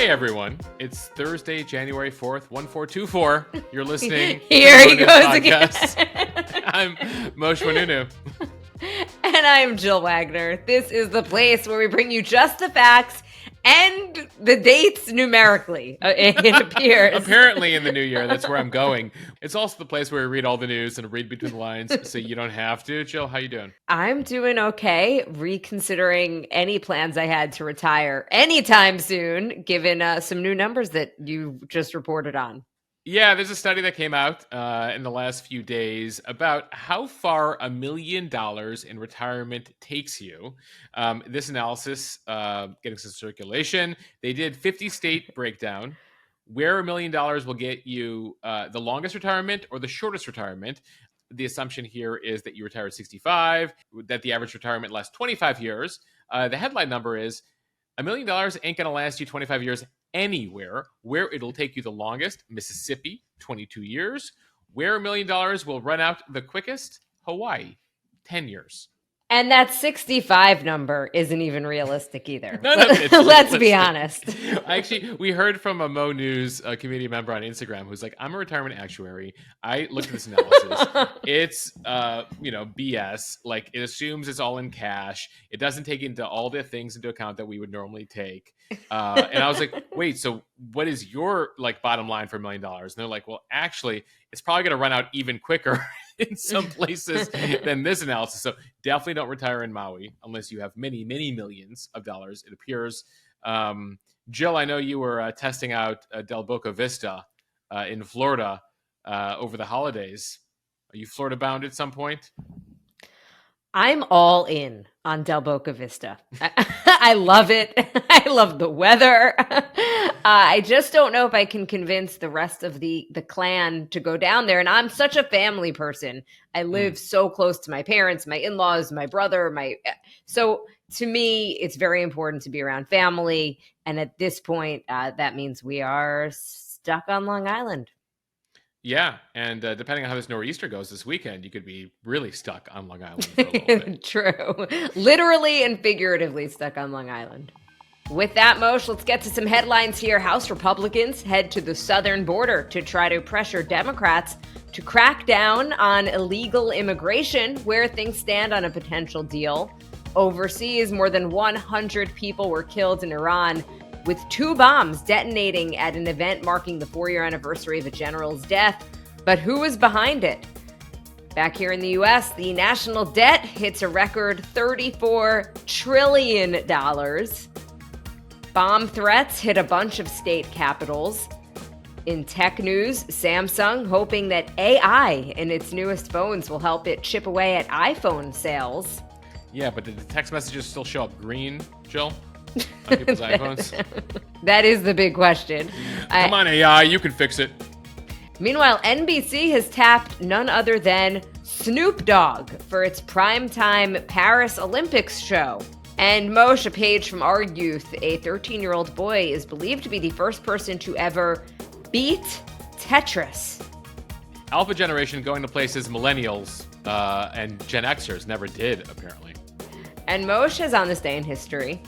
Hey everyone, it's Thursday, January 4th, 1424. You're listening Here to he the goes podcast. again. I'm Moshe Manunu. And I'm Jill Wagner. This is the place where we bring you just the facts and the dates numerically, it appears. Apparently in the new year, that's where I'm going. It's also the place where we read all the news and read between the lines so you don't have to. Jill, how you doing? I'm doing okay, reconsidering any plans I had to retire anytime soon, given some new numbers that you just reported on. Yeah, there's a study that came out in the last few days about how far $1 million in retirement takes you. This analysis, getting some circulation, they did 50-state breakdown, where $1 million will get you the longest retirement or the shortest retirement. The assumption here is that you retire at 65, that the average retirement lasts 25 years. The headline number is $1 million ain't going to last you 25 years anywhere. Where it'll take you the longest, Mississippi, 22 years. Where $1 million will run out the quickest, Hawaii, 10 years. And that 65 number isn't even realistic either. None of it's Let's realistic. be honest. Actually, we heard from a Mo News community member on Instagram who's like, I'm a retirement actuary. I looked at this analysis. It's, BS. Like, it assumes it's all in cash. It doesn't take into all the things into account that we would normally take. And I was like, wait, so what is your bottom line for $1 million? And they're like, well, actually, it's probably going to run out even quicker in some places than this analysis. So definitely don't retire in Maui unless you have many, many millions of dollars, it appears. Jill, I know you were testing out Del Boca Vista in Florida over the holidays. Are you Florida bound at some point? I'm all in on Del Boca Vista. I love it. I love the weather. I just don't know if I can convince the rest of the clan to go down there. And I'm such a family person. I live so close to my parents, my in-laws, my brother, so to me, it's very important to be around family. And at this point, that means we are stuck on Long Island. Yeah, and depending on how this nor'easter goes this weekend, you could be really stuck on Long Island for a little bit. True. Literally and figuratively stuck on Long Island. With that, Moshe, let's get to some headlines here. House Republicans head to the southern border to try to pressure Democrats to crack down on illegal immigration, where things stand on a potential deal. Overseas, more than 100 people were killed in Iran, with 2 bombs detonating at an event marking the 4-year anniversary of a general's death. But who was behind it? Back here in the U.S., the national debt hits a record $34 trillion. Bomb threats hit a bunch of state capitals. In tech news, Samsung hoping that AI in its newest phones will help it chip away at iPhone sales. Yeah, but did the text messages still show up green, Jill? On people's iPhones? That is the big question. Come on, AI, you can fix it. Meanwhile, NBC has tapped none other than Snoop Dogg for its Primetime Paris Olympics show. And Moshe, a page from our youth, a 13-year-old boy, is believed to be the first person to ever beat Tetris. Alpha generation going to places millennials and Gen Xers never did, apparently. And Moshe is on this day in history.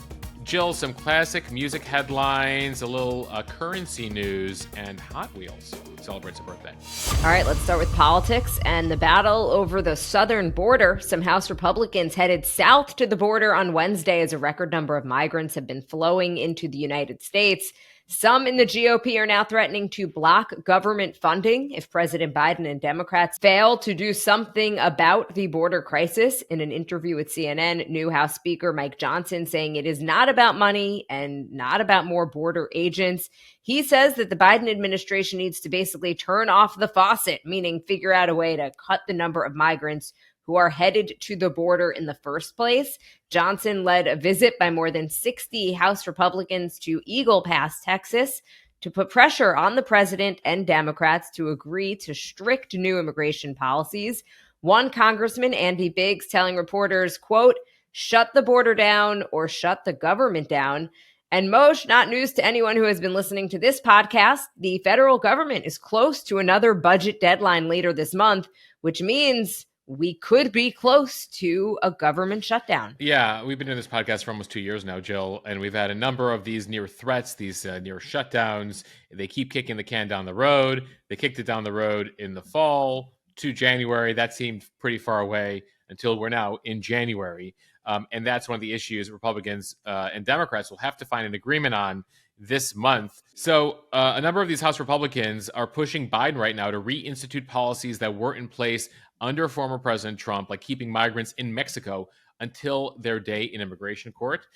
Jill, some classic music headlines, a little currency news, and Hot Wheels celebrates a birthday. All right, let's start with politics and the battle over the southern border. Some House Republicans headed south to the border on Wednesday as a record number of migrants have been flowing into the United States. Some in the GOP are now threatening to block government funding if President Biden and Democrats fail to do something about the border crisis. In an interview with CNN, new House Speaker Mike Johnson saying it is not about money and not about more border agents. He says that the Biden administration needs to basically turn off the faucet, meaning figure out a way to cut the number of migrants who are headed to the border in the first place. Johnson led a visit by more than 60 House Republicans to Eagle Pass, Texas, to put pressure on the president and Democrats to agree to strict new immigration policies. One Congressman, Andy Biggs, telling reporters, quote, shut the border down or shut the government down. And Moshe, not news to anyone who has been listening to this podcast, the federal government is close to another budget deadline later this month, which means we could be close to a government shutdown. Yeah, we've been doing this podcast for almost 2 years now, Jill, and we've had a number of these near threats, these near shutdowns. They keep kicking the can down the road. They kicked it down the road in the fall to January. That seemed pretty far away until we're now in January. And that's one of the issues Republicans and Democrats will have to find an agreement on this month. So a number of these House Republicans are pushing Biden right now to reinstitute policies that were in place under former President Trump, like keeping migrants in Mexico until their day in immigration court.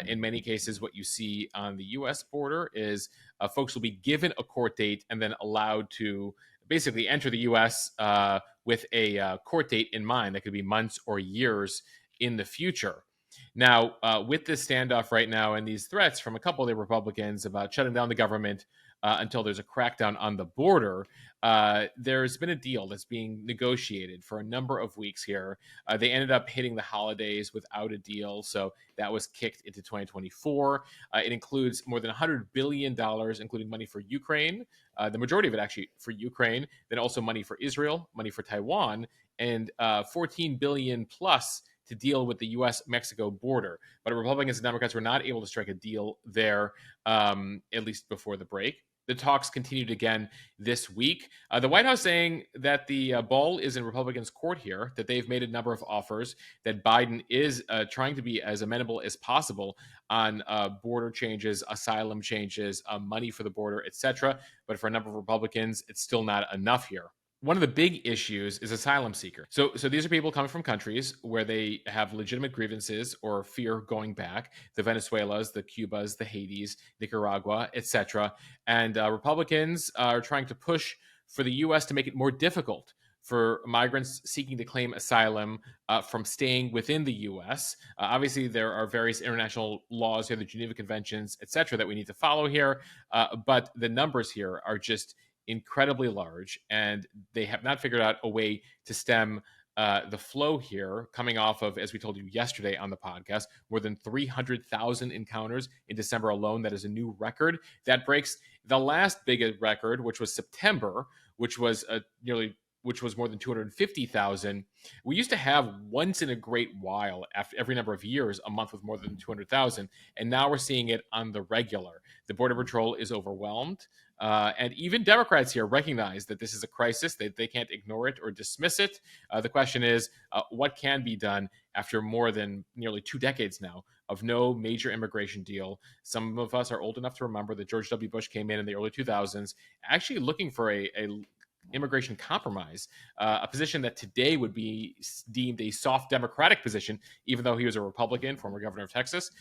In many cases, what you see on the U.S. border is folks will be given a court date and then allowed to basically enter the U.S. With a court date in mind that could be months or years in the future. Now, with this standoff right now and these threats from a couple of the Republicans about shutting down the government until there's a crackdown on the border, there's been a deal that's being negotiated for a number of weeks here. They ended up hitting the holidays without a deal, so that was kicked into 2024. It includes more than $100 billion, including money for Ukraine, the majority of it actually for Ukraine, then also money for Israel, money for Taiwan, and $14 billion plus to deal with the U.S.-Mexico border. But Republicans and Democrats were not able to strike a deal there, at least before the break. The talks continued again this week. The White House saying that the ball is in Republicans' court here, that they've made a number of offers, that Biden is trying to be as amenable as possible on border changes, asylum changes, money for the border, etc. But for a number of Republicans, it's still not enough here. One of the big issues is asylum seeker. So these are people coming from countries where they have legitimate grievances or fear going back, the Venezuelas, the Cubas, the Haitis, Nicaragua, etc. And Republicans are trying to push for the U.S. to make it more difficult for migrants seeking to claim asylum from staying within the U.S. Obviously, there are various international laws here, the Geneva Conventions, etc., that we need to follow here. But the numbers here are just incredibly large, and they have not figured out a way to stem the flow here, coming off of, as we told you yesterday on the podcast, more than 300,000 encounters in December alone. That is a new record. That breaks the last big record, which was September, which was more than 250,000. We used to have once in a great while, after every number of years, a month with more than 200,000, and now we're seeing it on the regular. The Border Patrol is overwhelmed. And even Democrats here recognize that this is a crisis, that they can't ignore it or dismiss it. The question is, what can be done after more than nearly 2 decades now of no major immigration deal? Some of us are old enough to remember that George W. Bush came in the early 2000s actually looking for a immigration compromise, a position that today would be deemed a soft Democratic position, even though he was a Republican, former governor of Texas.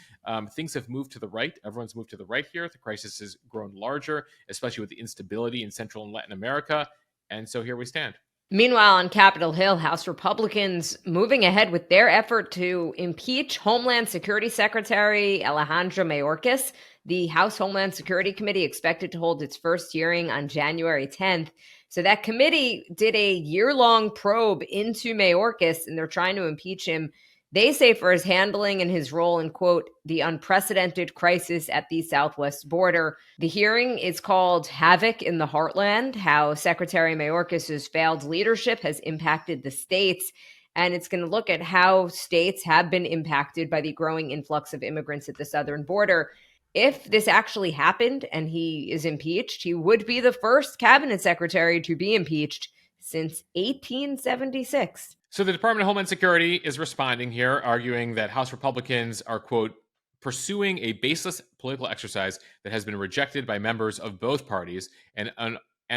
Things have moved to the right. Everyone's moved to the right here. The crisis has grown larger, especially with the instability in Central and Latin America. And so here we stand. Meanwhile, on Capitol Hill, House Republicans moving ahead with their effort to impeach Homeland Security Secretary Alejandro Mayorkas. The House Homeland Security Committee expected to hold its first hearing on January 10th. So that committee did a year-long probe into Mayorkas, and they're trying to impeach him, they say, for his handling and his role in, quote, the unprecedented crisis at the southwest border. The hearing is called Havoc in the Heartland, how Secretary Mayorkas' failed leadership has impacted the states. And it's going to look at how states have been impacted by the growing influx of immigrants at the southern border. If this actually happened and he is impeached, he would be the first cabinet secretary to be impeached since 1876. So the Department of Homeland Security is responding here, arguing that House Republicans are, quote, pursuing a baseless political exercise that has been rejected by members of both parties and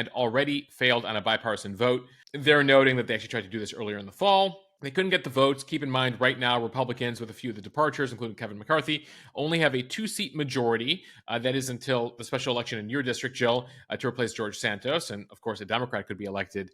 already failed on a bipartisan vote. They're noting that they actually tried to do this earlier in the fall. They couldn't get the votes. Keep in mind, right now, Republicans, with a few of the departures, including Kevin McCarthy, only have a 2-seat majority. That is until the special election in your district, Jill, to replace George Santos. And, of course, a Democrat could be elected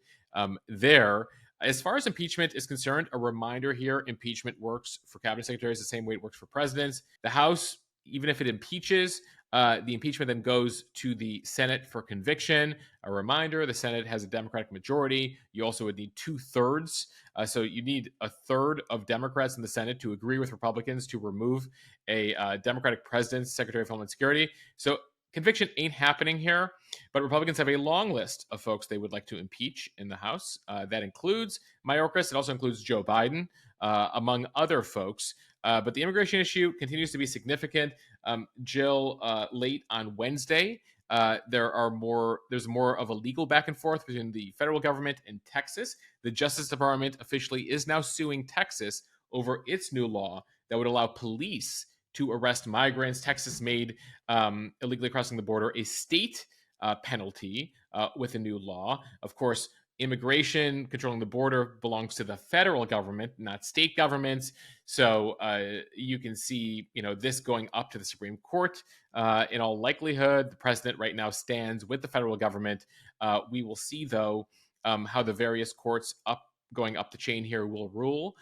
there. As far as impeachment is concerned, a reminder here, impeachment works for cabinet secretaries the same way it works for presidents. The House, even if it impeaches, the impeachment then goes to the Senate for conviction. A reminder, the Senate has a Democratic majority. You also would need 2/3. So you need a third of Democrats in the Senate to agree with Republicans to remove a Democratic president's Secretary of Homeland Security. So Conviction ain't happening here, but Republicans have a long list of folks they would like to impeach in the House. That includes Mayorkas. It also includes Joe Biden, among other folks. But the immigration issue continues to be significant. Jill, late on Wednesday, there's more of a legal back and forth between the federal government and Texas. The Justice Department officially is now suing Texas over its new law that would allow police to arrest migrants. Texas made illegally crossing the border a state penalty with a new law. Of course, immigration controlling the border belongs to the federal government, not state governments. So you can see, this going up to the Supreme Court. In all likelihood, the president right now stands with the federal government. We will see, though, how the various courts going up the chain here will rule.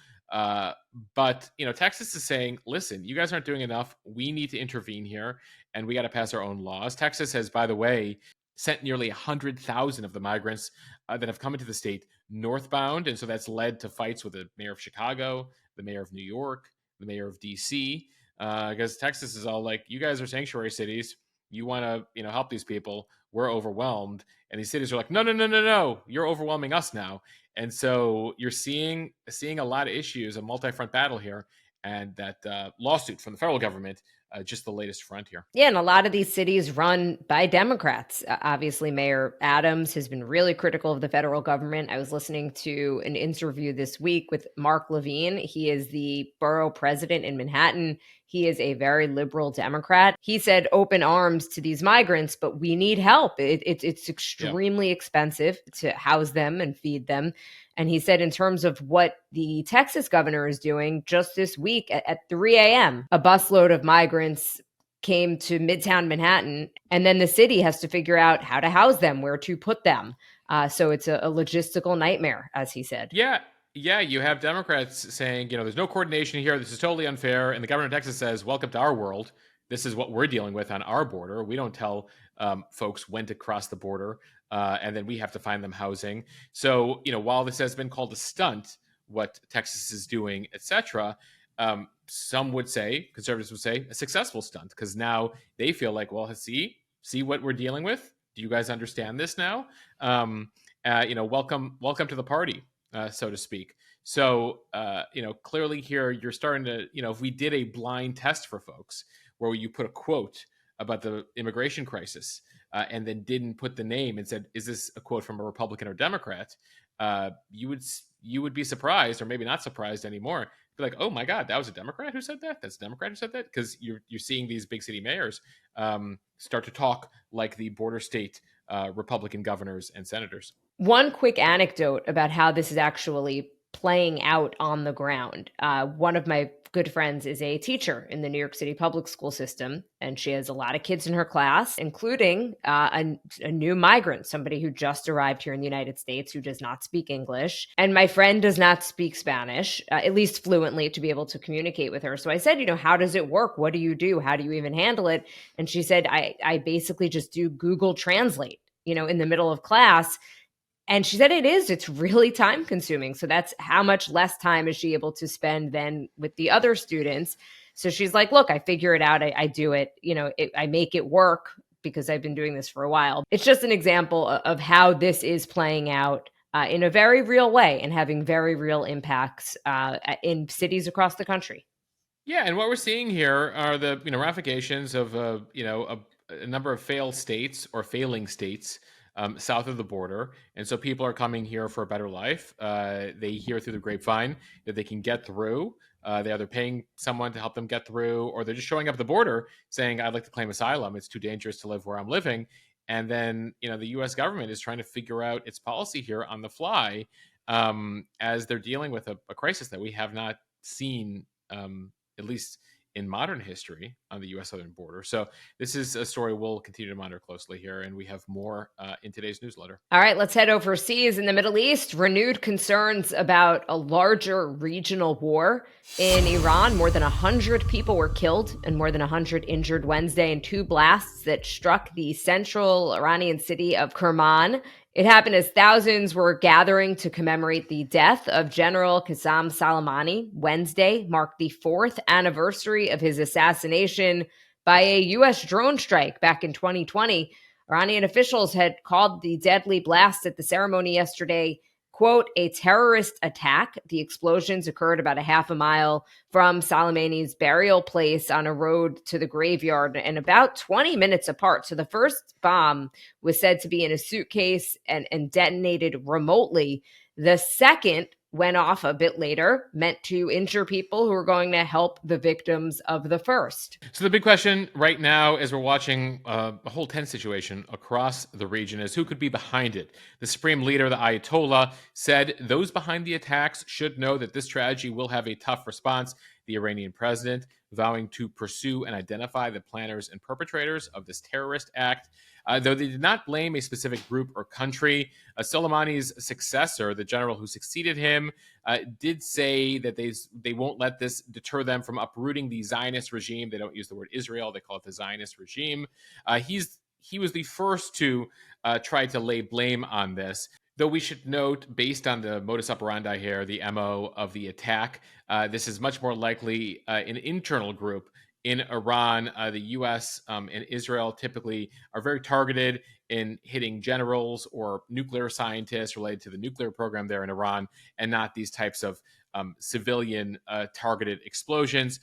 But Texas is saying, listen, you guys aren't doing enough. We need to intervene here, and we got to pass our own laws. Texas has, by the way, sent nearly 100,000 of the migrants that have come into the state northbound, and so that's led to fights with the mayor of Chicago, the mayor of New York, the mayor of D.C., because Texas is all like, you guys are sanctuary cities. You want to, help these people. We're overwhelmed. And these cities are like, no, no, no, no, no. You're overwhelming us now. And so you're seeing a lot of issues, a multi-front battle here, and that lawsuit from the federal government, just the latest front here. Yeah, and a lot of these cities run by Democrats. Obviously, Mayor Adams has been really critical of the federal government. I was listening to an interview this week with Mark Levine. He is the borough president in Manhattan. He is a very liberal Democrat. He said, open arms to these migrants, but we need help. It's extremely expensive to house them and feed them. And he said, in terms of what the Texas governor is doing, just this week at 3 a.m., a busload of migrants came to Midtown Manhattan, and then the city has to figure out how to house them, where to put them. So it's a logistical nightmare, as he said. Yeah, you have Democrats saying, there's no coordination here. This is totally unfair. And the governor of Texas says, welcome to our world. This is what we're dealing with on our border. We don't tell folks when to cross the border, and then we have to find them housing. So, while this has been called a stunt, what Texas is doing, etc., some would say, conservatives would say, a successful stunt, because now they feel like, well, see what we're dealing with? Do you guys understand this now? Welcome to the party. So to speak. So, clearly here you're starting to, if we did a blind test for folks where you put a quote about the immigration crisis and then didn't put the name and said, is this a quote from a Republican or Democrat? You would be surprised, or maybe not surprised anymore. Be like, oh my God, that was a Democrat who said that? That's a Democrat who said that? Because you're seeing these big city mayors start to talk like the border state Republican governors and senators. One quick anecdote about how this is actually playing out on the ground. One of my good friends is a teacher in the New York City public school system, and she has a lot of kids in her class, including a new migrant, somebody who just arrived here in the United States who does not speak English. And my friend does not speak Spanish, at least fluently, to be able to communicate with her. So I said, how does it work? What do you do? How do you even handle it? And she said, I basically just do Google Translate, in the middle of class. And she said it's really time consuming. So that's how much less time is she able to spend than with the other students. So she's like, look, I figure it out. I do it. I make it work because I've been doing this for a while. It's just an example of how this is playing out in a very real way and having very real impacts in cities across the country. Yeah. And what we're seeing here are the, ramifications of, a number of failed states or failing states south of the border. And so people are coming here for a better life. They hear through the grapevine that they can get through. They're either paying someone to help them get through, or they're just showing up at the border saying, I'd like to claim asylum. It's too dangerous to live where I'm living. And then, the U.S. government is trying to figure out its policy here on the fly as they're dealing with a crisis that we have not seen, at least in modern history, on the U.S. southern border. So this is a story we'll continue to monitor closely here, and we have more in today's newsletter. All right, let's head overseas. In the Middle East, renewed concerns about a larger regional war in Iran. More than 100 people were killed and more than 100 injured Wednesday in two blasts that struck the central Iranian city of Kerman. It happened as thousands were gathering to commemorate the death of General Qasem Soleimani. Wednesday marked the 4th anniversary of his assassination. by a U.S. drone strike back in 2020. Iranian officials had called the deadly blast at the ceremony yesterday, quote, a terrorist attack. The explosions occurred about a half a mile from Soleimani's burial place on a road to the graveyard and about 20 minutes apart. So the first bomb was said to be in a suitcase and detonated remotely. The second went off a bit later, meant to injure people who were going to help the victims of the first. So the big question right now, as we're watching a whole tense situation across the region, is who could be behind it. The supreme leader, the Ayatollah, said those behind the attacks should know that this tragedy will have a tough response. The Iranian president vowing to pursue and identify the planners and perpetrators of this terrorist act. Though they did not blame a specific group or country, Soleimani's successor, the general who succeeded him, did say that they won't let this deter them from uprooting the Zionist regime. They don't use the word Israel; they call it the Zionist regime. He was the first to try to lay blame on this. Though we should note, based on the modus operandi here, the MO of the attack, this is much more likely an internal group in Iran. The U.S. And Israel typically are very targeted in hitting generals or nuclear scientists related to the nuclear program there in Iran, and not these types of civilian targeted explosions.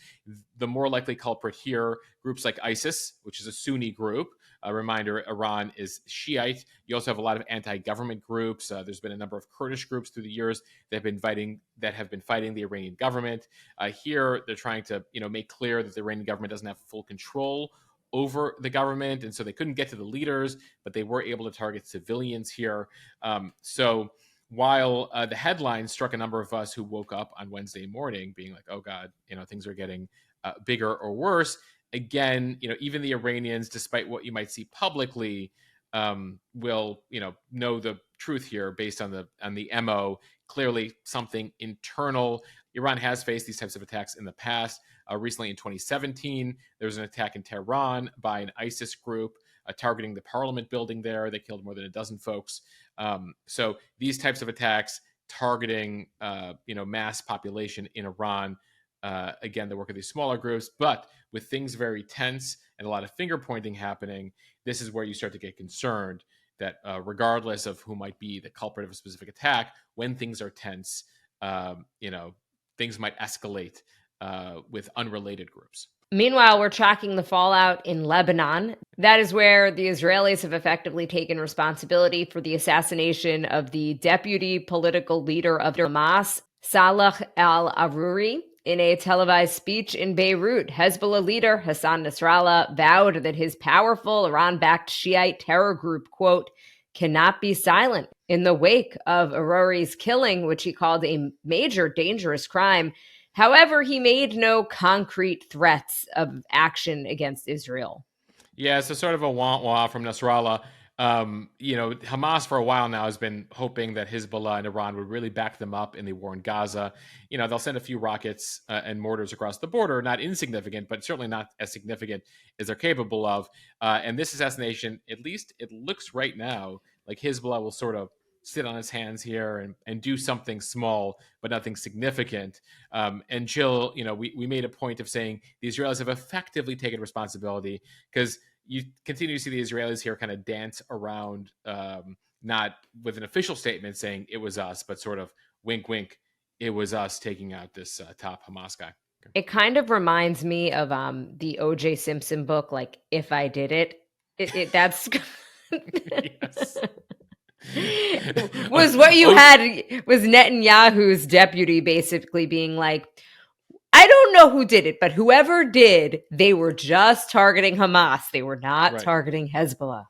The more likely culprit here, groups like ISIS, which is a Sunni group. A reminder, Iran is Shiite. You also have a lot of anti-government groups. There's been a number of Kurdish groups through the years that have been fighting the Iranian government. Here, they're trying to make clear that the Iranian government doesn't have full control over the government, and so they couldn't get to the leaders, but they were able to target civilians here. So while the headlines struck a number of us who woke up on Wednesday morning being like, oh God, things are getting bigger or worse. Again, even the Iranians, despite what you might see publicly, will, know the truth here based on the MO. Clearly something internal. Iran has faced these types of attacks in the past. Recently in 2017, there was an attack in Tehran by an ISIS group targeting the parliament building there. They killed more than a dozen folks. So these types of attacks targeting, mass population in Iran, again, the work of these smaller groups, but with things very tense and a lot of finger pointing happening, this is where you start to get concerned that regardless of who might be the culprit of a specific attack, when things are tense, things might escalate with unrelated groups. Meanwhile, we're tracking the fallout in Lebanon. That is where the Israelis have effectively taken responsibility for the assassination of the deputy political leader of Hamas, Salah al-Aruri. In a televised speech in Beirut, Hezbollah leader Hassan Nasrallah vowed that his powerful Iran-backed Shiite terror group, quote, cannot be silent. In the wake of Aruri's killing, which he called a major dangerous crime, however, he made no concrete threats of action against Israel. Yeah, so sort of a wah-wah from Nasrallah. Hamas for a while now has been hoping that Hezbollah and Iran would really back them up in the war in Gaza. They'll send a few rockets and mortars across the border, not insignificant, but certainly not as significant as they're capable of. And this assassination, at least it looks right now like Hezbollah will sort of sit on his hands here and do something small, but nothing significant. And Jill, we made a point of saying the Israelis have effectively taken responsibility, because you continue to see the Israelis here kind of dance around, not with an official statement saying it was us, but sort of wink, wink, it was us taking out this top Hamas guy. It kind of reminds me of the O.J. Simpson book, like If I Did It. That's Yes. was what you had was Netanyahu's deputy basically being like, I don't know who did it, but whoever did, they were just targeting Hamas. They were not targeting Hezbollah.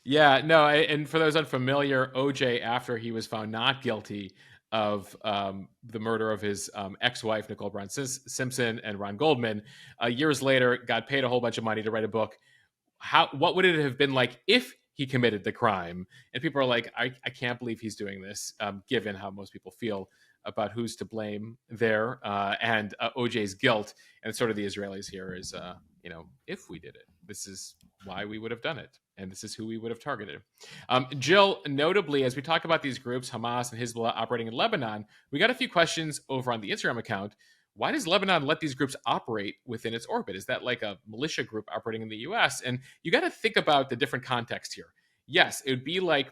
Yeah, no, and for those unfamiliar, OJ, after he was found not guilty of the murder of his ex-wife, Nicole Brown Simpson, and Ron Goldman, years later, got paid a whole bunch of money to write a book. What would it have been like if he committed the crime? And people are like, I can't believe he's doing this, given how most people feel about who's to blame there, and OJ's guilt. And sort of the Israelis here is, if we did it, this is why we would have done it, and this is who we would have targeted. Jill, notably, as we talk about these groups, Hamas and Hezbollah operating in Lebanon, we got a few questions over on the Instagram account. why does Lebanon let these groups operate within its orbit? Is that like a militia group operating in the US? And you got to think about the different context here. Yes, it would be like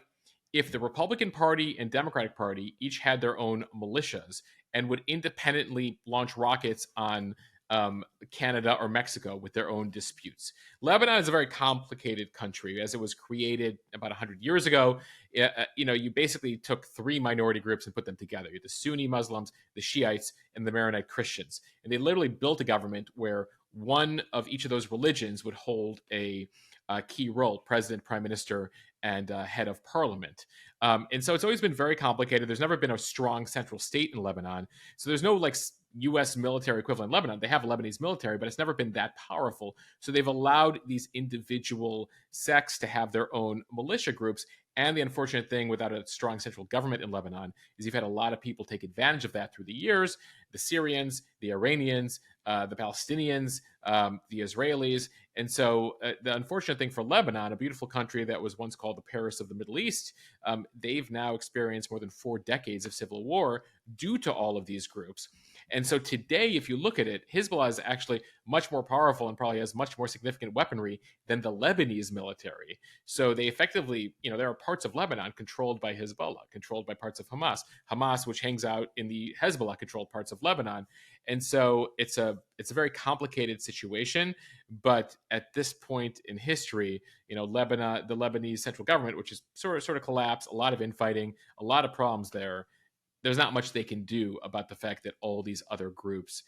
if the Republican Party and Democratic Party each had their own militias and would independently launch rockets on Canada or Mexico with their own disputes. Lebanon is a very complicated country as it was created about 100 years ago. You basically took three minority groups and put them together. You had the Sunni Muslims, the Shiites, and the Maronite Christians. And they literally built a government where one of each of those religions would hold a key role: president, prime minister, and head of parliament. And so it's always been very complicated. There's never been a strong central state in Lebanon. So there's no like U.S. military equivalent in Lebanon. They have a Lebanese military, but it's never been that powerful. So they've allowed these individual sects to have their own militia groups. And the unfortunate thing, without a strong central government in Lebanon, is you've had a lot of people take advantage of that through the years: the Syrians, the Iranians, the Palestinians, the Israelis. And so the unfortunate thing for Lebanon, a beautiful country that was once called the Paris of the Middle East, they've now experienced more than 4 decades of civil war due to all of these groups. And so today, if you look at it, Hezbollah is actually much more powerful and probably has much more significant weaponry than the Lebanese military. So they effectively, there are parts of Lebanon controlled by Hezbollah, controlled by parts of Hamas, which hangs out in the Hezbollah-controlled parts of Lebanon. And so it's a very complicated situation. But at this point in history, Lebanon, the Lebanese central government, which is sort of collapsed, a lot of infighting, a lot of problems there. There's not much they can do about the fact that all these other groups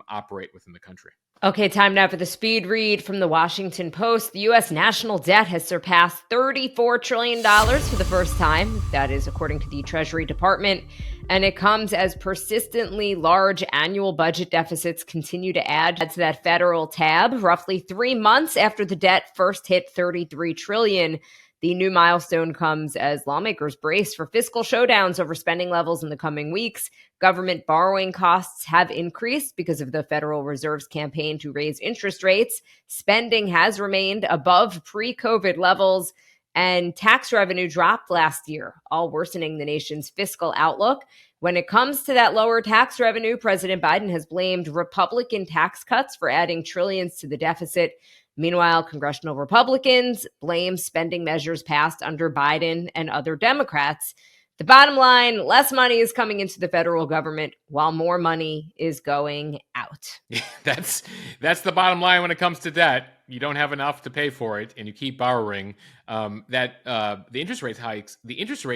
operate within the country. Okay, time now for the speed read from the Washington Post. The U.S. national debt has surpassed $34 trillion for the first time. That is according to the Treasury Department. And it comes as persistently large annual budget deficits continue to add to that federal tab. Roughly 3 months after the debt first hit $33 trillion. The new milestone comes as lawmakers brace for fiscal showdowns over spending levels in the coming weeks. Government borrowing costs have increased because of the Federal Reserve's campaign to raise interest rates. Spending has remained above pre-COVID levels, and tax revenue dropped last year, all worsening the nation's fiscal outlook. When it comes to that lower tax revenue, President Biden has blamed Republican tax cuts for adding trillions to the deficit. Meanwhile, congressional Republicans blame spending measures passed under Biden and other Democrats. The bottom line, less money is coming into the federal government while more money is going out. That's the bottom line when it comes to debt. You don't have enough to pay for it, and you keep borrowing. The interest rate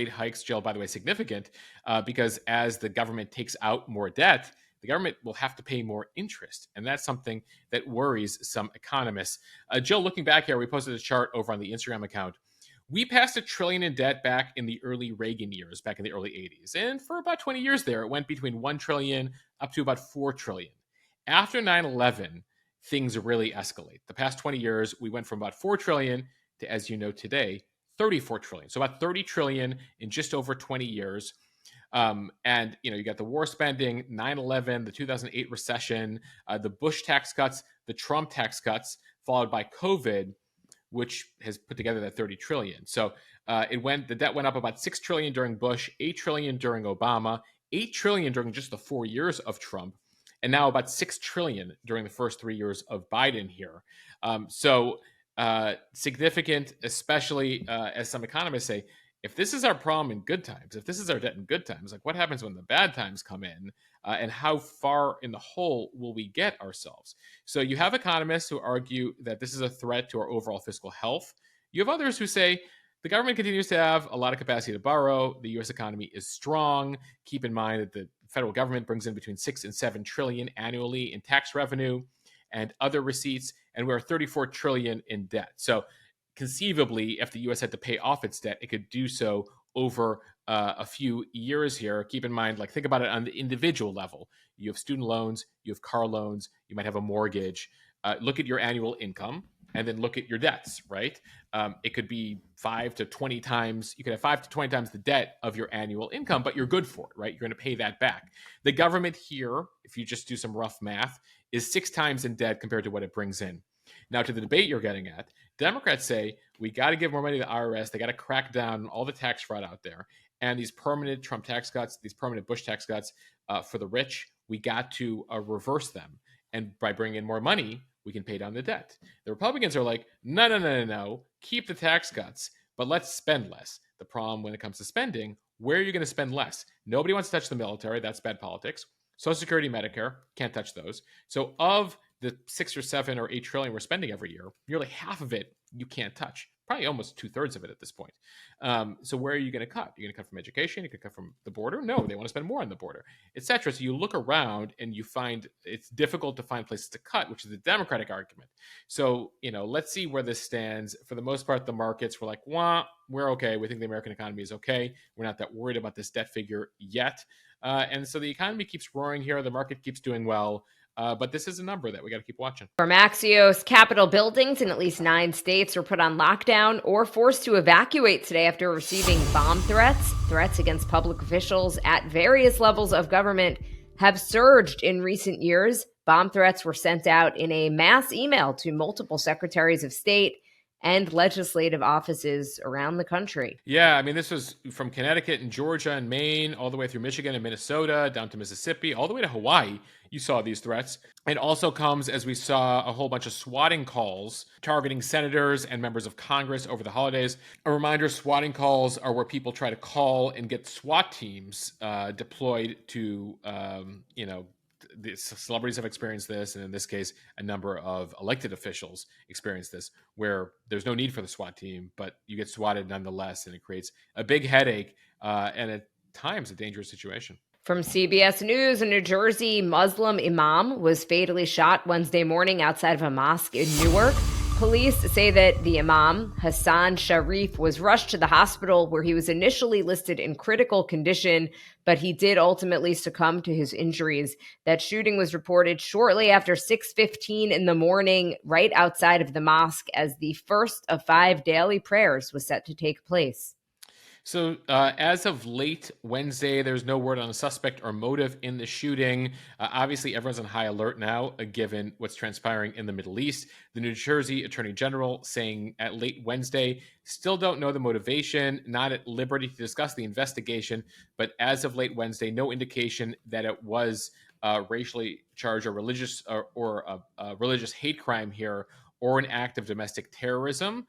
hikes, Jill, by the way, significant because as the government takes out more debt, the government will have to pay more interest. And that's something that worries some economists. Jill, looking back here, we posted a chart over on the Instagram account. We passed $1 trillion in debt back in the early Reagan years, back in the early 80s. And for about 20 years there, it went between $1 trillion up to about $4 trillion. After 9/11, things really escalate. The past 20 years, we went from about $4 trillion to, as you know today, $34 trillion. So about $30 trillion in just over 20 years. And you got the war spending, 9/11, the 2008 recession, the Bush tax cuts, the Trump tax cuts, followed by COVID, which has put together that 30 trillion. So the debt went up about 6 trillion during Bush, 8 trillion during Obama, 8 trillion during just the 4 years of Trump, and now about 6 trillion during the first 3 years of Biden here. Significant, especially as some economists say, if this is our problem in good times, if this is our debt in good times, like what happens when the bad times come in, and how far in the hole will we get ourselves? So you have economists who argue that this is a threat to our overall fiscal health. You have others who say the government continues to have a lot of capacity to borrow. The U.S. economy is strong. Keep in mind that the federal government brings in between 6 and 7 trillion annually in tax revenue and other receipts, and we're 34 trillion in debt. So conceivably, if the U.S. had to pay off its debt, it could do so over a few years here. Keep in mind, think about it on the individual level. You have student loans, you have car loans, you might have a mortgage. Look at your annual income and then look at your debts, right? It could be 5 to 20 times. You could have 5 to 20 times the debt of your annual income, but you're good for it, right? You're going to pay that back. The government here, if you just do some rough math, is 6 times in debt compared to what it brings in. Now, to the debate you're getting at, Democrats say we got to give more money to the IRS. They got to crack down on all the tax fraud out there. And these permanent Trump tax cuts, these permanent Bush tax cuts, for the rich. We got to reverse them. And by bringing in more money, we can pay down the debt. The Republicans are like, no, no, no, no, no. Keep the tax cuts, but let's spend less. The problem when it comes to spending, where are you going to spend less? Nobody wants to touch the military. That's bad politics. Social Security, Medicare, can't touch those. So of the 6 or 7 or 8 trillion we're spending every year, nearly half of it you can't touch. Probably almost 2/3 of it at this point. So where are you going to cut? You're going to cut from education? You're going to cut from the border? No, they want to spend more on the border, etc. So you look around and you find it's difficult to find places to cut, which is the Democratic argument. So, let's see where this stands. For the most part, the markets were like, we're okay. We think the American economy is okay. We're not that worried about this debt figure yet. And so the economy keeps roaring here. The market keeps doing well. But this is a number that we got to keep watching. From Axios, Capitol buildings in at least 9 states were put on lockdown or forced to evacuate today after receiving bomb threats. Threats against public officials at various levels of government have surged in recent years. Bomb threats were sent out in a mass email to multiple secretaries of state and legislative offices around the country. Yeah, I mean, this was from Connecticut and Georgia and Maine, all the way through Michigan and Minnesota, down to Mississippi, all the way to Hawaii. You saw these threats. It also comes as we saw a whole bunch of swatting calls targeting senators and members of Congress over the holidays. A reminder, swatting calls are where people try to call and get SWAT teams deployed to, the celebrities have experienced this, and in this case, a number of elected officials experienced this, where there's no need for the SWAT team, but you get swatted nonetheless, and it creates a big headache and at times a dangerous situation. From CBS News, a New Jersey Muslim imam was fatally shot Wednesday morning outside of a mosque in Newark. Police say that the imam, Hassan Sharif, was rushed to the hospital where he was initially listed in critical condition, but he did ultimately succumb to his injuries. That shooting was reported shortly after 6:15 in the morning, right outside of the mosque, as the first of 5 daily prayers was set to take place. So as of late Wednesday, there's no word on a suspect or motive in the shooting. Obviously, everyone's on high alert now, given what's transpiring in the Middle East. The New Jersey Attorney General saying at late Wednesday, still don't know the motivation, not at liberty to discuss the investigation, but as of late Wednesday, no indication that it was racially charged or religious or a religious hate crime here, or an act of domestic terrorism.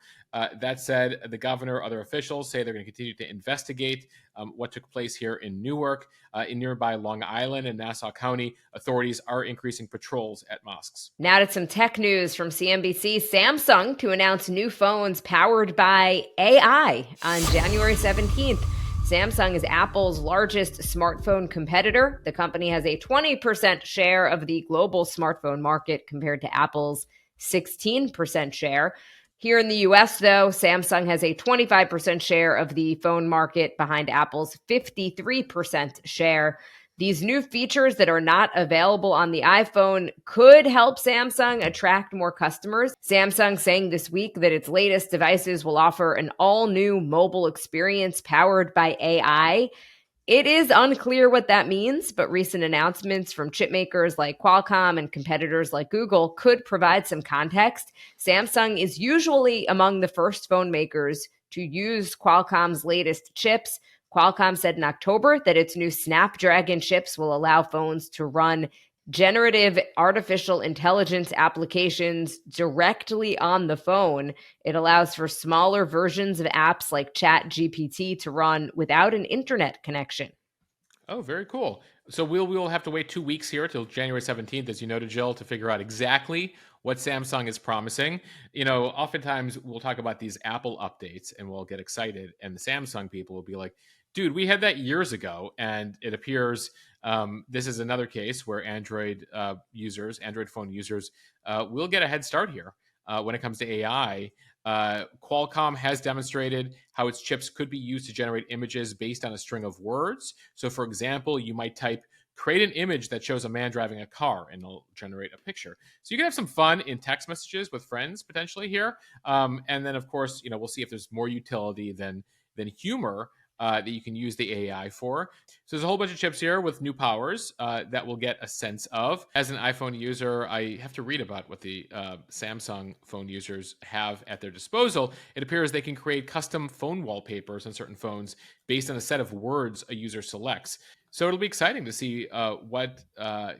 That said, the governor, other officials say they're going to continue to investigate what took place here in Newark. In nearby Long Island and Nassau County, authorities are increasing patrols at mosques. Now to some tech news from CNBC. Samsung to announce new phones powered by AI on January 17th. Samsung is Apple's largest smartphone competitor. The company has a 20% share of the global smartphone market compared to Apple's 16% share. Here in the US, though, Samsung has a 25% share of the phone market behind Apple's 53% share. These new features that are not available on the iPhone could help Samsung attract more customers. Samsung saying this week that its latest devices will offer an all-new mobile experience powered by AI. It is unclear what that means, but recent announcements from chip makers like Qualcomm and competitors like Google could provide some context. Samsung is usually among the first phone makers to use Qualcomm's latest chips. Qualcomm said in October that its new Snapdragon chips will allow phones to run generative artificial intelligence applications directly on the phone. It allows for smaller versions of apps like ChatGPT to run without an internet connection. Oh, very cool. So we will have to wait 2 weeks here till January 17th, as you noted, Jill, to figure out exactly what Samsung is promising. Oftentimes we'll talk about these Apple updates and we'll get excited, and the Samsung people will be like, dude, we had that years ago. And it appears this is another case where Android phone users will get a head start here when it comes to AI. Qualcomm has demonstrated how its chips could be used to generate images based on a string of words. So, for example, you might type, create an image that shows a man driving a car, and it'll generate a picture. So you can have some fun in text messages with friends potentially here. And then, of course, we'll see if there's more utility than humor that you can use the AI for. So there's a whole bunch of chips here with new powers that we'll get a sense of. As an iPhone user, I have to read about what the Samsung phone users have at their disposal. It appears they can create custom phone wallpapers on certain phones based on a set of words a user selects. So it'll be exciting to see what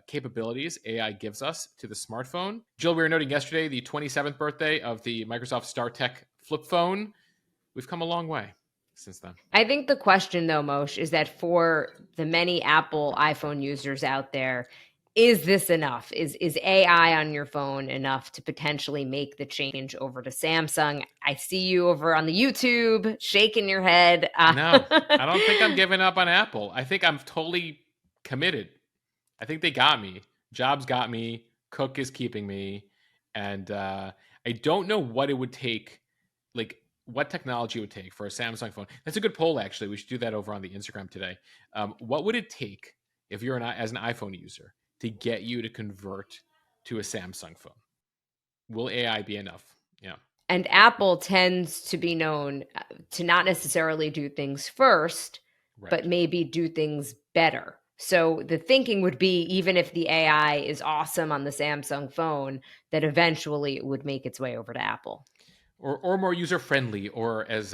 capabilities AI gives us to the smartphone. Jill, we were noting yesterday the 27th birthday of the Microsoft StarTech flip phone. We've come a long way since then. I think the question, though, Moshe, is that for the many Apple iPhone users out there, is this enough? Is AI on your phone enough to potentially make the change over to Samsung? I see you over on the YouTube shaking your head. No, I don't think I'm giving up on Apple. I think I'm totally committed. I think they got me. Jobs got me. Cook is keeping me. And I don't know what it would take, like what technology it would take for a Samsung phone. That's a good poll, actually. We should do that over on the Instagram today. What would it take if you're as an iPhone user to get you to convert to a Samsung phone? Will AI be enough? Yeah. And Apple tends to be known to not necessarily do things first, Right. but maybe do things better. So the thinking would be, even if the AI is awesome on the Samsung phone, that eventually it would make its way over to Apple. Or more user friendly, or as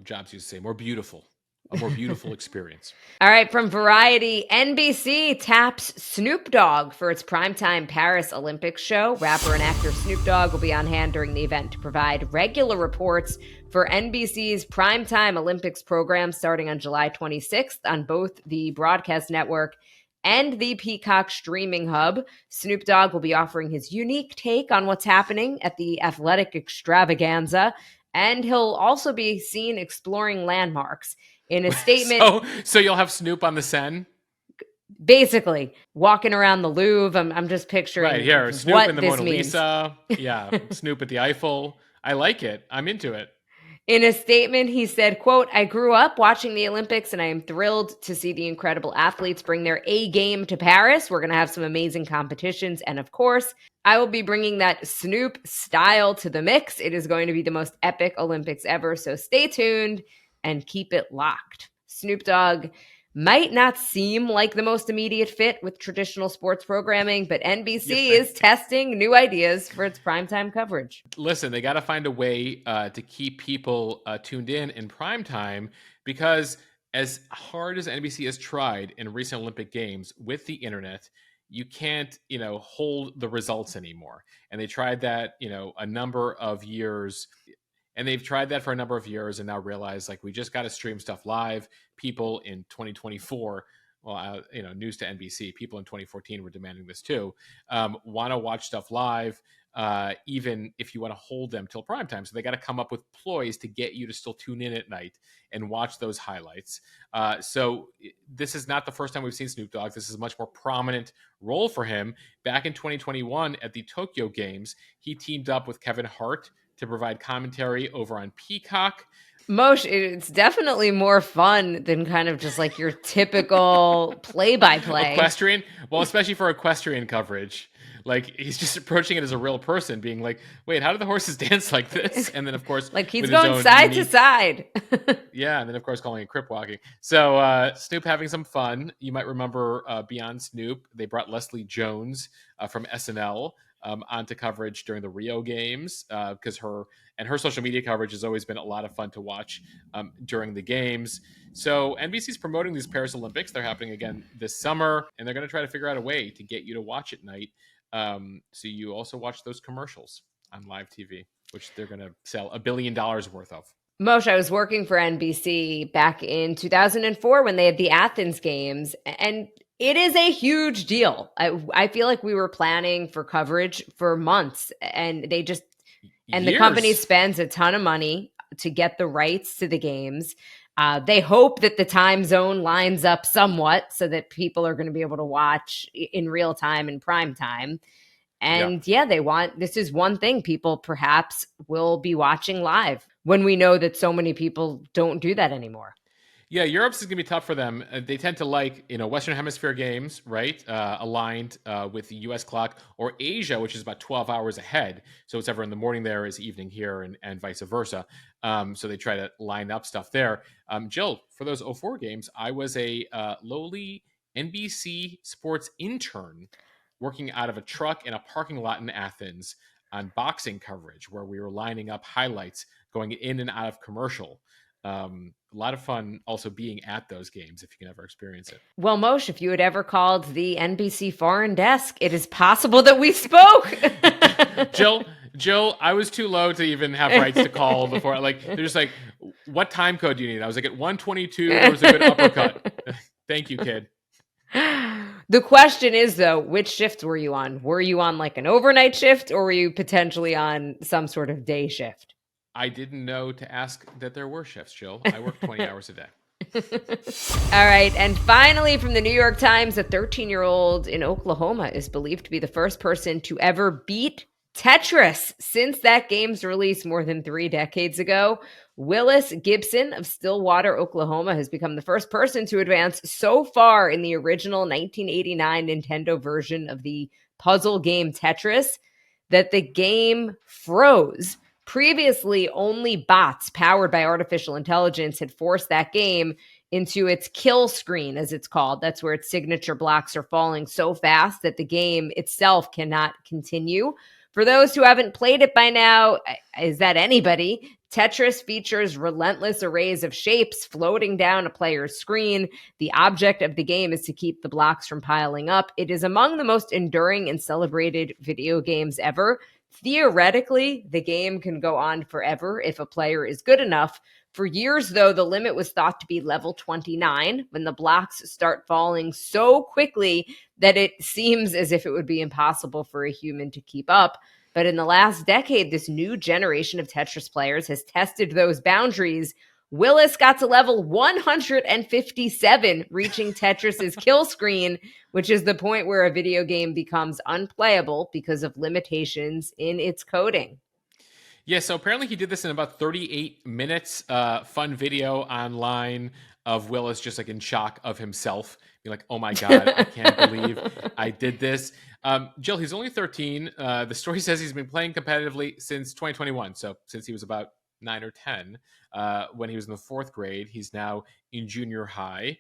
Jobs used to say, more beautiful. A more beautiful experience. All right, from Variety, NBC taps Snoop Dogg for its primetime Paris Olympics show. Rapper and actor Snoop Dogg will be on hand during the event to provide regular reports for NBC's primetime Olympics program starting on July 26th on both the broadcast network and the Peacock streaming hub. Snoop Dogg will be offering his unique take on what's happening at the athletic extravaganza, and he'll also be seen exploring landmarks. In a statement, so you'll have Snoop on the Seine, basically walking around the Louvre. I'm just picturing right here, Snoop what in the this Mona means. Lisa. Yeah, Snoop at the Eiffel. I like it. I'm into it. In a statement, he said, quote, "I grew up watching the Olympics and I am thrilled to see the incredible athletes bring their A game to Paris. We're going to have some amazing competitions. And of course, I will be bringing that Snoop style to the mix. It is going to be the most epic Olympics ever. So stay tuned and keep it locked." Snoop Dogg might not seem like the most immediate fit with traditional sports programming, but NBC is testing new ideas for its primetime coverage. Listen, they got to find a way to keep people tuned in primetime, because as hard as NBC has tried in recent Olympic Games with the internet, you can't, hold the results anymore. And they tried that, a number of years. And they've tried that for a number of years and now realize, like, we just got to stream stuff live. People in 2024, well, news to NBC, people in 2014 were demanding this too, want to watch stuff live, even if you want to hold them till prime time. So they got to come up with ploys to get you to still tune in at night and watch those highlights. So this is not the first time we've seen Snoop Dogg. This is a much more prominent role for him. Back in 2021 at the Tokyo Games, he teamed up with Kevin Hart to provide commentary over on Peacock. Moshe, it's definitely more fun than kind of just like your typical play-by-play. Equestrian? Well, especially for equestrian coverage. Like, he's just approaching it as a real person, being like, wait, how do the horses dance like this? And then, of course, like, he's going side to side. Yeah, and then, of course, calling it crip walking. So Snoop having some fun. You might remember beyond Snoop, they brought Leslie Jones from SNL onto coverage during the Rio Games, because her social media coverage has always been a lot of fun to watch during the games. So NBC's promoting these Paris Olympics. They're happening again this summer, and they're going to try to figure out a way to get you to watch at night. So you also watch those commercials on live TV, which they're going to sell $1 billion worth of. Moshe, I was working for NBC back in 2004 when they had the Athens Games, and it is a huge deal. I feel like we were planning for coverage for months, and they just and Years. The company spends a ton of money to get the rights to the games. They hope that the time zone lines up somewhat so that people are going to be able to watch in real time and prime time. And this is one thing people perhaps will be watching live when we know that so many people don't do that anymore. Yeah, Europe's is going to be tough for them. They tend to like, Western Hemisphere games, right? Aligned with the US clock, or Asia, which is about 12 hours ahead. So it's ever in the morning there is evening here, and vice versa. So they try to line up stuff there. Jill, for those '04 games, I was a lowly NBC sports intern working out of a truck in a parking lot in Athens on boxing coverage, where we were lining up highlights going in and out of commercial. A lot of fun also being at those games if you can ever experience it. Well, Moshe, if you had ever called the NBC foreign desk, it is possible that we spoke. Jill, I was too low to even have rights to call before. Like, they're just like, what time code do you need? I was like, at 1:22, there was a good uppercut. Thank you, kid. The question is, though, which shift were you on? Were you on like an overnight shift, or were you potentially on some sort of day shift? I didn't know to ask that there were shifts, Jill. I work 20 hours a day. All right. And finally, from the New York Times, a 13-year-old in Oklahoma is believed to be the first person to ever beat Tetris since that game's release more than 3 decades ago. Willis Gibson of Stillwater, Oklahoma, has become the first person to advance so far in the original 1989 Nintendo version of the puzzle game Tetris that the game froze. Previously, only bots powered by artificial intelligence had forced that game into its kill screen, as it's called. That's where its signature blocks are falling so fast that the game itself cannot continue. For those who haven't played it by now, is that anybody? Tetris features relentless arrays of shapes floating down a player's screen. The object of the game is to keep the blocks from piling up. It is among the most enduring and celebrated video games ever. Theoretically, the game can go on forever if a player is good enough. For years, though, the limit was thought to be level 29, when the blocks start falling so quickly that it seems as if it would be impossible for a human to keep up. But in the last decade, this new generation of Tetris players has tested those boundaries. Willis got to level 157, reaching Tetris's kill screen, which is the point where a video game becomes unplayable because of limitations in its coding. Yeah, so apparently he did this in about 38 minutes. Fun video online of Willis just like in shock of himself. Being like, oh my God, I can't believe I did this. Jill, he's only 13. The story says he's been playing competitively since 2021. So since he was about 9 or 10, when he was in the 4th grade. He's now in junior high.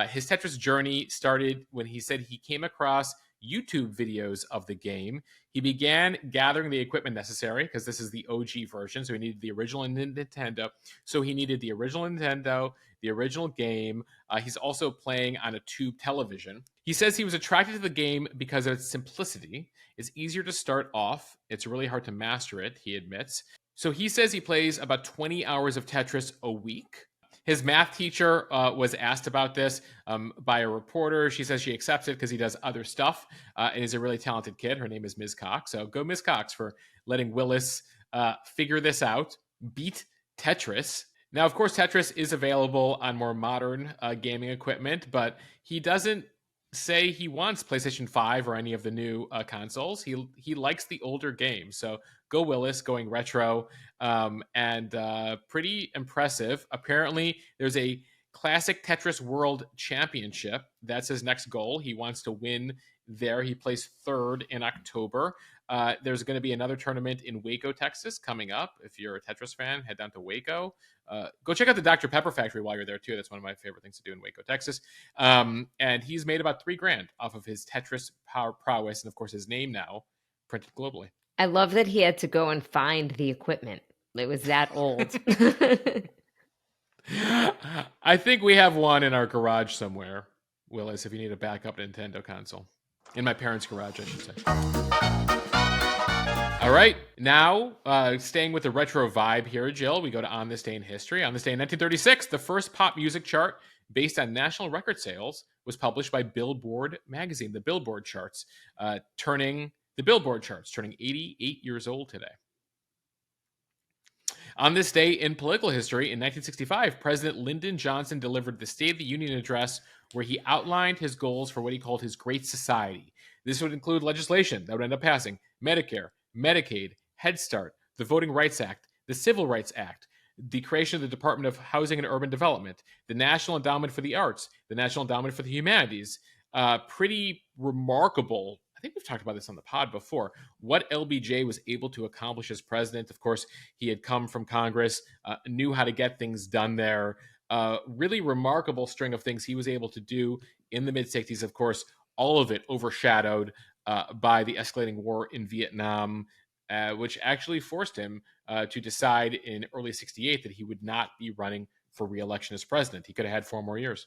His Tetris journey started when he said he came across YouTube videos of the game. He began gathering the equipment necessary because this is the OG version, so he needed the original Nintendo. So he needed the original Nintendo, the original game. He's also playing on a tube television. He says he was attracted to the game because of its simplicity. It's easier to start off. It's really hard to master it, he admits. So he says he plays about 20 hours of Tetris a week. His math teacher was asked about this by a reporter. She says she accepts it because he does other stuff and is a really talented kid. Her name is Ms. Cox. So go Ms. Cox for letting Willis figure this out, beat Tetris. Now, of course, Tetris is available on more modern gaming equipment, but he doesn't say he wants PlayStation 5 or any of the new consoles. He likes the older games. So go Willis, going retro, and pretty impressive. Apparently, there's a Classic Tetris World Championship. That's his next goal. He wants to win there. He plays 3rd in October. There's going to be another tournament in Waco, Texas coming up. If you're a Tetris fan, head down to Waco. Go check out the Dr. Pepper factory while you're there, too. That's one of my favorite things to do in Waco, Texas. And he's made about $3,000 off of his Tetris prowess. And, of course, his name now printed globally. I love that he had to go and find the equipment. It was that old. I think we have one in our garage somewhere, Willis, if you need a backup Nintendo console. In my parents' garage, I should say. All right, now staying with the retro vibe here, Jill, we go to On This Day in History. On this day in 1936, the first pop music chart based on national record sales was published by Billboard magazine, the Billboard charts, turning 88 years old today. On this day in political history, in 1965, President Lyndon Johnson delivered the State of the Union address where he outlined his goals for what he called his Great Society. This would include legislation that would end up passing Medicare, Medicaid, Head Start, the Voting Rights Act, the Civil Rights Act, the creation of the Department of Housing and Urban Development, the National Endowment for the Arts, the National Endowment for the Humanities. Pretty remarkable. I think we've talked about this on the pod before. What LBJ was able to accomplish as president. Of course, he had come from Congress, knew how to get things done there. Really remarkable string of things he was able to do in the mid 60s. Of course, all of it overshadowed by the escalating war in Vietnam, which actually forced him to decide in early 68 that he would not be running for re-election as president. He could have had 4 more years.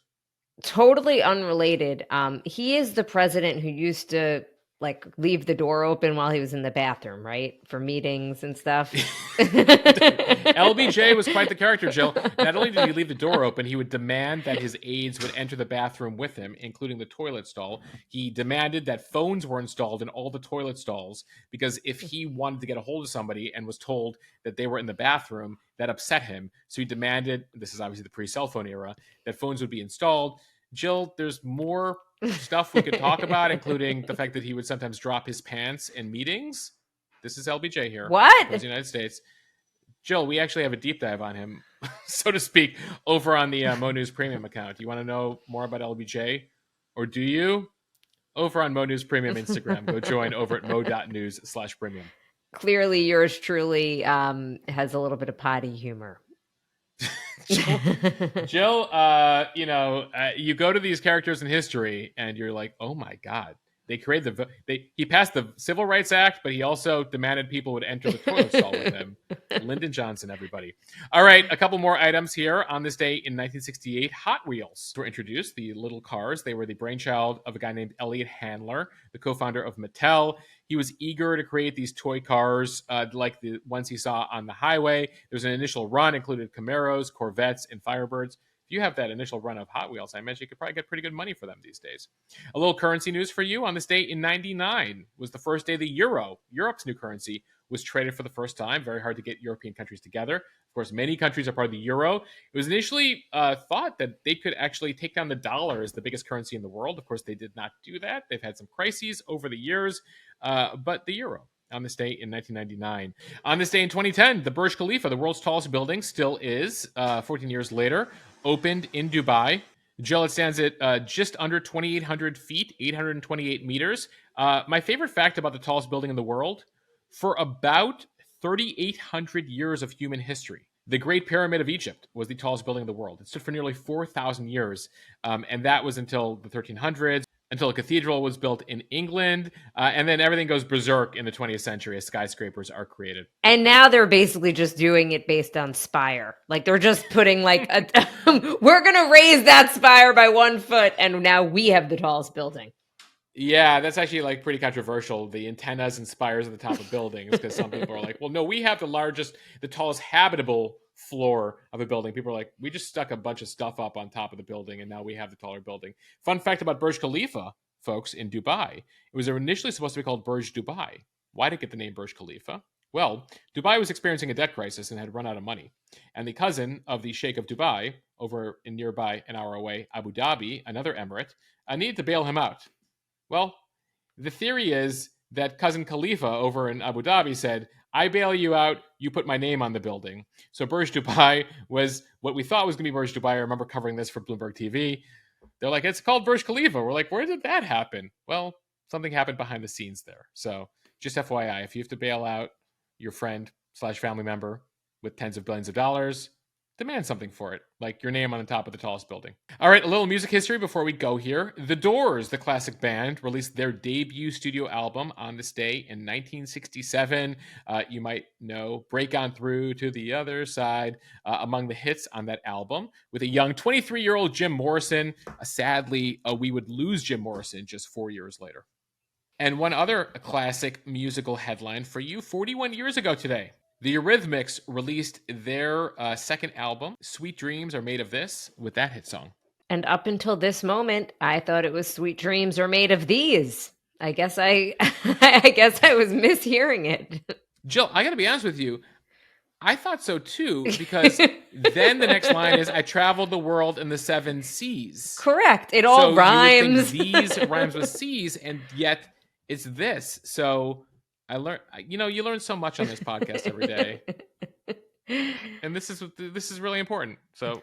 Totally unrelated. He is the president who used to like leave the door open while he was in the bathroom, right? For meetings and stuff. LBJ was quite the character, Jill. Not only did he leave the door open, he would demand that his aides would enter the bathroom with him, including the toilet stall. He demanded that phones were installed in all the toilet stalls because if he wanted to get a hold of somebody and was told that they were in the bathroom, that upset him. So he demanded, this is obviously the pre-cell phone era, that phones would be installed. Jill, there's more stuff we could talk about, including the fact that he would sometimes drop his pants in meetings. This is LBJ here. What? For the United States. Jill, we actually have a deep dive on him, so to speak, over on the Mo News Premium account. Do you want to know more about LBJ? Or do you? Over on Mo News Premium Instagram. Go join over at mo.news/premium. Clearly, yours truly has a little bit of potty humor. Jill, you go to these characters in history and you're like, oh my God, they created he passed the Civil Rights Act, but he also demanded people would enter the toilet stall with him. Lyndon Johnson, everybody. All right, a couple more items here. On this day in 1968, Hot Wheels were introduced, the little cars. They were the brainchild of a guy named Elliot Handler, the co-founder of Mattel. He was eager to create these toy cars like the ones he saw on the highway. There was an initial run, included Camaros, Corvettes, and Firebirds. If you have that initial run of Hot Wheels, I imagine you could probably get pretty good money for them these days. A little currency news for you. On this day in 99 was the first day the euro, Europe's new currency, was traded for the first time. Very hard to get European countries together. Of course, many countries are part of the euro. It was initially thought that they could actually take down the dollar as the biggest currency in the world. Of course, they did not do that. They've had some crises over the years, but the euro on this day in 1999. On this day in 2010, the Burj Khalifa, the world's tallest building, still is, 14 years later, opened in Dubai. Jill, it stands at just under 2,800 feet, 828 meters. My favorite fact about the tallest building in the world, for about 3,800 years of human history, the Great Pyramid of Egypt was the tallest building in the world. It stood for nearly 4,000 years, and that was until the 1300s, until a cathedral was built in England, and then everything goes berserk in the 20th century as skyscrapers are created. And now they're basically just doing it based on spire. Like they're just putting like, we're going to raise that spire by 1 foot, and now we have the tallest building. Yeah, that's actually like pretty controversial. The antennas and spires at the top of buildings, because some people are like, well, no, we have the tallest habitable floor of a building. People are like, we just stuck a bunch of stuff up on top of the building and now we have the taller building. Fun fact about Burj Khalifa, folks, in Dubai. It was initially supposed to be called Burj Dubai. Why did it get the name Burj Khalifa? Well, Dubai was experiencing a debt crisis and had run out of money. And the cousin of the Sheikh of Dubai, over in nearby an hour away, Abu Dhabi, another emirate, needed to bail him out. Well, the theory is that cousin Khalifa over in Abu Dhabi said, I bail you out, you put my name on the building. So Burj Dubai was what we thought was going to be Burj Dubai. I remember covering this for Bloomberg TV. They're like, it's called Burj Khalifa. We're like, where did that happen? Well, something happened behind the scenes there. So just FYI, if you have to bail out your friend/family member with tens of billions of dollars, demand something for it, like your name on the top of the tallest building. All right, a little music history before we go here. The Doors, the classic band, released their debut studio album on this day in 1967. You might know Break On Through to the Other Side among the hits on that album, with a young 23-year-old Jim Morrison. Sadly, we would lose Jim Morrison just 4 years later. And one other classic musical headline for you, 41 years ago today, the Eurythmics released their second album, Sweet Dreams Are Made of This, with that hit song. And up until this moment, I thought it was Sweet Dreams Are Made of These. I guess I was mishearing it. Jill, I got to be honest with you. I thought so too, because then the next line is, I traveled the world in the 7 seas. Correct. It all rhymes. You would think these rhymes with C's, and yet it's this. So I learned, you learn so much on this podcast every day. And this is really important. So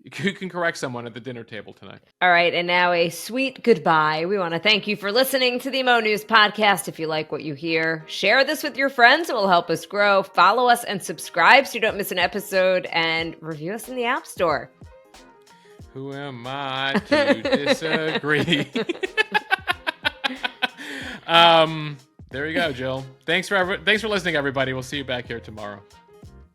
you can correct someone at the dinner table tonight. All right, and now a sweet goodbye. We want to thank you for listening to the Mo News podcast. If you like what you hear, share this with your friends. It will help us grow. Follow us and subscribe so you don't miss an episode, and review us in the App Store. Who am I to disagree? There you go, Jill. Thanks for listening, everybody. We'll see you back here tomorrow.